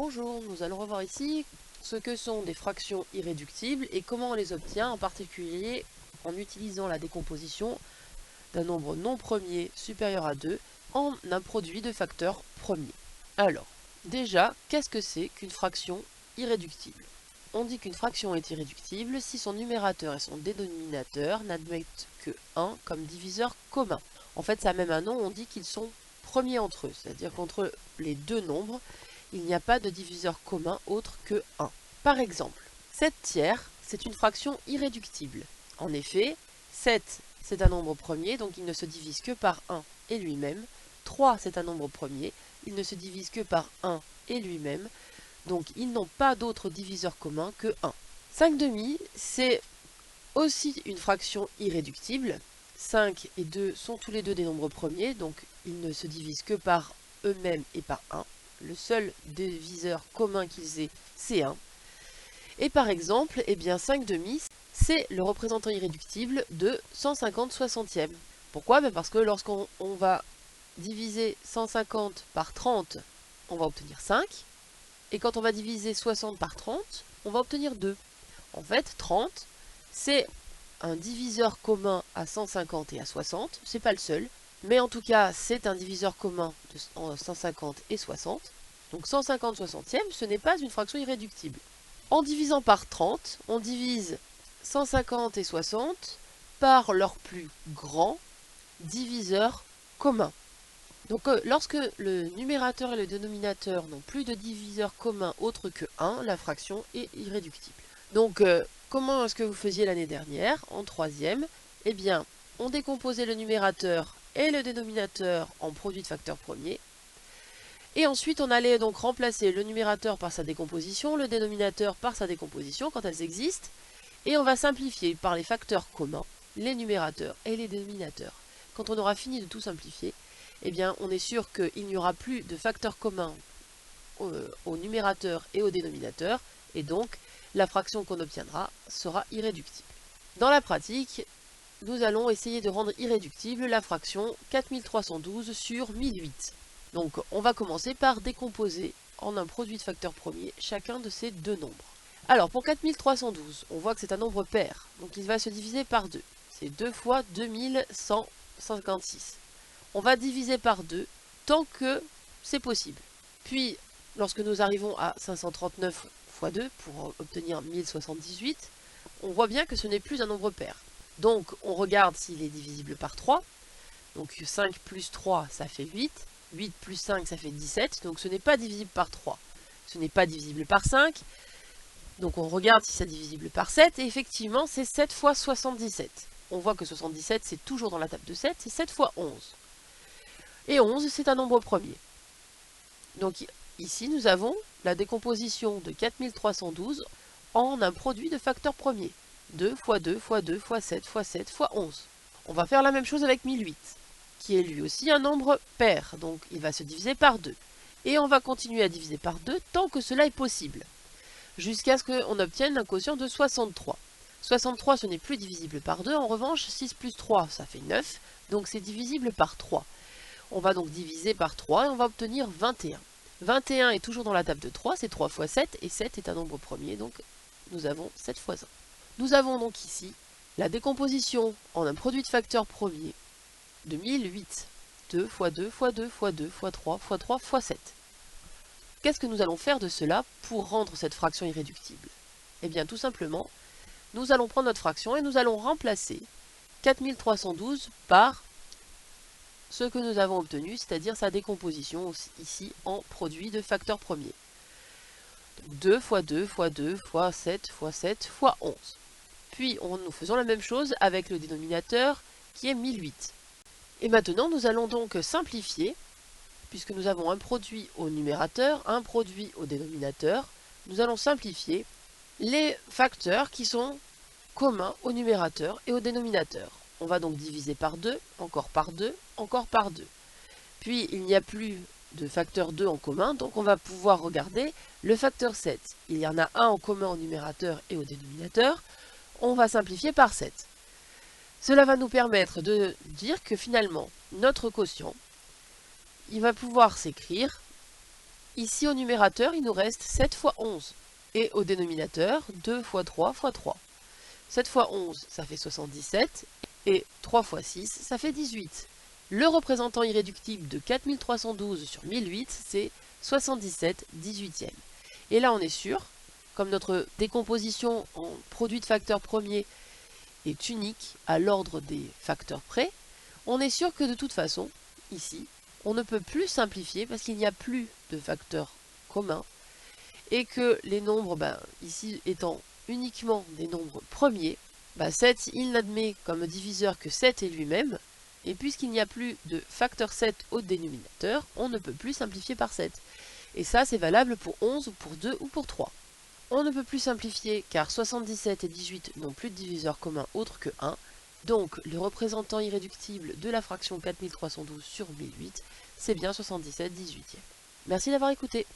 Bonjour, nous allons revoir ici ce que sont des fractions irréductibles et comment on les obtient, en particulier en utilisant la décomposition d'un nombre non premier supérieur à 2 en un produit de facteurs premiers. Alors, déjà, qu'est-ce que c'est qu'une fraction irréductible? On dit qu'une fraction est irréductible si son numérateur et son dénominateur n'admettent que 1 comme diviseur commun. En fait, ça a même un nom, on dit qu'ils sont premiers entre eux, c'est-à-dire qu'entre les deux nombres, il n'y a pas de diviseur commun autre que 1. Par exemple, 7 tiers, c'est une fraction irréductible. En effet, 7, c'est un nombre premier, donc il ne se divise que par 1 et lui-même. 3, c'est un nombre premier, il ne se divise que par 1 et lui-même. Donc ils n'ont pas d'autre diviseur commun que 1. 5 demi, c'est aussi une fraction irréductible. 5 et 2 sont tous les deux des nombres premiers, donc ils ne se divisent que par eux-mêmes et par 1. Le seul diviseur commun qu'ils aient, c'est 1. Et par exemple, 5 demi, c'est le représentant irréductible de 150 soixantièmes. Pourquoi? Parce que lorsqu'on va diviser 150 par 30, on va obtenir 5. Et quand on va diviser 60 par 30, on va obtenir 2. En fait, 30, c'est un diviseur commun à 150 et à 60. C'est pas le seul, mais en tout cas, c'est un diviseur commun de 150 et 60. Donc 150 soixantièmes, ce n'est pas une fraction irréductible. En divisant par 30, on divise 150 et 60 par leur plus grand diviseur commun. Donc lorsque le numérateur et le dénominateur n'ont plus de diviseur commun autre que 1, la fraction est irréductible. Donc comment est-ce que vous faisiez l'année dernière, en troisième? Eh bien, on décomposait le numérateur et le dénominateur en produit de facteurs premiers. Et ensuite, on allait donc remplacer le numérateur par sa décomposition, le dénominateur par sa décomposition quand elles existent. Et on va simplifier par les facteurs communs, les numérateurs et les dénominateurs. Quand on aura fini de tout simplifier, eh bien, on est sûr qu'il n'y aura plus de facteurs communs au numérateur et au dénominateur, et donc la fraction qu'on obtiendra sera irréductible. Dans la pratique, nous allons essayer de rendre irréductible la fraction 4312 sur 1008. Donc on va commencer par décomposer en un produit de facteurs premiers chacun de ces deux nombres. Alors pour 4312, on voit que c'est un nombre pair, donc il va se diviser par 2. C'est 2 fois 2156. On va diviser par 2 tant que c'est possible. Puis, lorsque nous arrivons à 539 fois 2 pour obtenir 1078, on voit bien que ce n'est plus un nombre pair. Donc, on regarde s'il est divisible par 3. Donc 5 plus 3, ça fait 8. 8 plus 5, ça fait 17. Donc ce n'est pas divisible par 3. Ce n'est pas divisible par 5. Donc on regarde si c'est divisible par 7. Et effectivement, c'est 7 fois 77. On voit que 77, c'est toujours dans la table de 7. C'est 7 fois 11. Et 11, c'est un nombre premier. Donc ici, nous avons la décomposition de 4312 en un produit de facteurs premiers. 2 fois 2 fois 2 fois 7 fois 7 fois 11. On va faire la même chose avec 1008, qui est lui aussi un nombre pair, donc il va se diviser par 2. Et on va continuer à diviser par 2 tant que cela est possible, jusqu'à ce qu'on obtienne un quotient de 63. 63, ce n'est plus divisible par 2, en revanche, 6 plus 3, ça fait 9, donc c'est divisible par 3. On va donc diviser par 3 et on va obtenir 21. 21 est toujours dans la table de 3, c'est 3 fois 7, et 7 est un nombre premier, donc nous avons 7 fois 1. Nous avons donc ici la décomposition en un produit de facteurs premiers de 1008. 2 fois 2 fois 2 fois 2 fois 3 fois 3 fois 7. Qu'est-ce que nous allons faire de cela pour rendre cette fraction irréductible? Eh bien tout simplement, nous allons prendre notre fraction et nous allons remplacer 4312 par ce que nous avons obtenu, c'est-à-dire sa décomposition ici en produit de facteurs premiers. 2 fois 2 fois 2 fois 7 fois 7 fois 11. Puis nous faisons la même chose avec le dénominateur qui est 1008. Et maintenant nous allons donc simplifier, puisque nous avons un produit au numérateur, un produit au dénominateur, nous allons simplifier les facteurs qui sont communs au numérateur et au dénominateur. On va donc diviser par 2, encore par 2, encore par 2. Puis il n'y a plus de facteur 2 en commun, donc on va pouvoir regarder le facteur 7. Il y en a un en commun au numérateur et au dénominateur, on va simplifier par 7. Cela va nous permettre de dire que finalement, notre quotient, il va pouvoir s'écrire Ici au numérateur, il nous reste 7 fois 11. Et au dénominateur, 2 fois 3 fois 3. 7 fois 11, ça fait 77. Et 3 fois 6, ça fait 18. Le représentant irréductible de 4312 sur 1008, c'est 77 18e. Et là, on est sûr, comme notre décomposition en produit de facteurs premiers est unique à l'ordre des facteurs près, on est sûr que de toute façon, ici, on ne peut plus simplifier parce qu'il n'y a plus de facteurs communs et que les nombres, ici étant uniquement des nombres premiers, 7, il n'admet comme diviseur que 7 et lui-même, et puisqu'il n'y a plus de facteur 7 au dénominateur, on ne peut plus simplifier par 7. Et ça, c'est valable pour 11, ou pour 2 ou pour 3. On ne peut plus simplifier car 77 et 18 n'ont plus de diviseur commun autre que 1, donc le représentant irréductible de la fraction 4312 sur 1008, c'est bien 77 18e. Merci d'avoir écouté.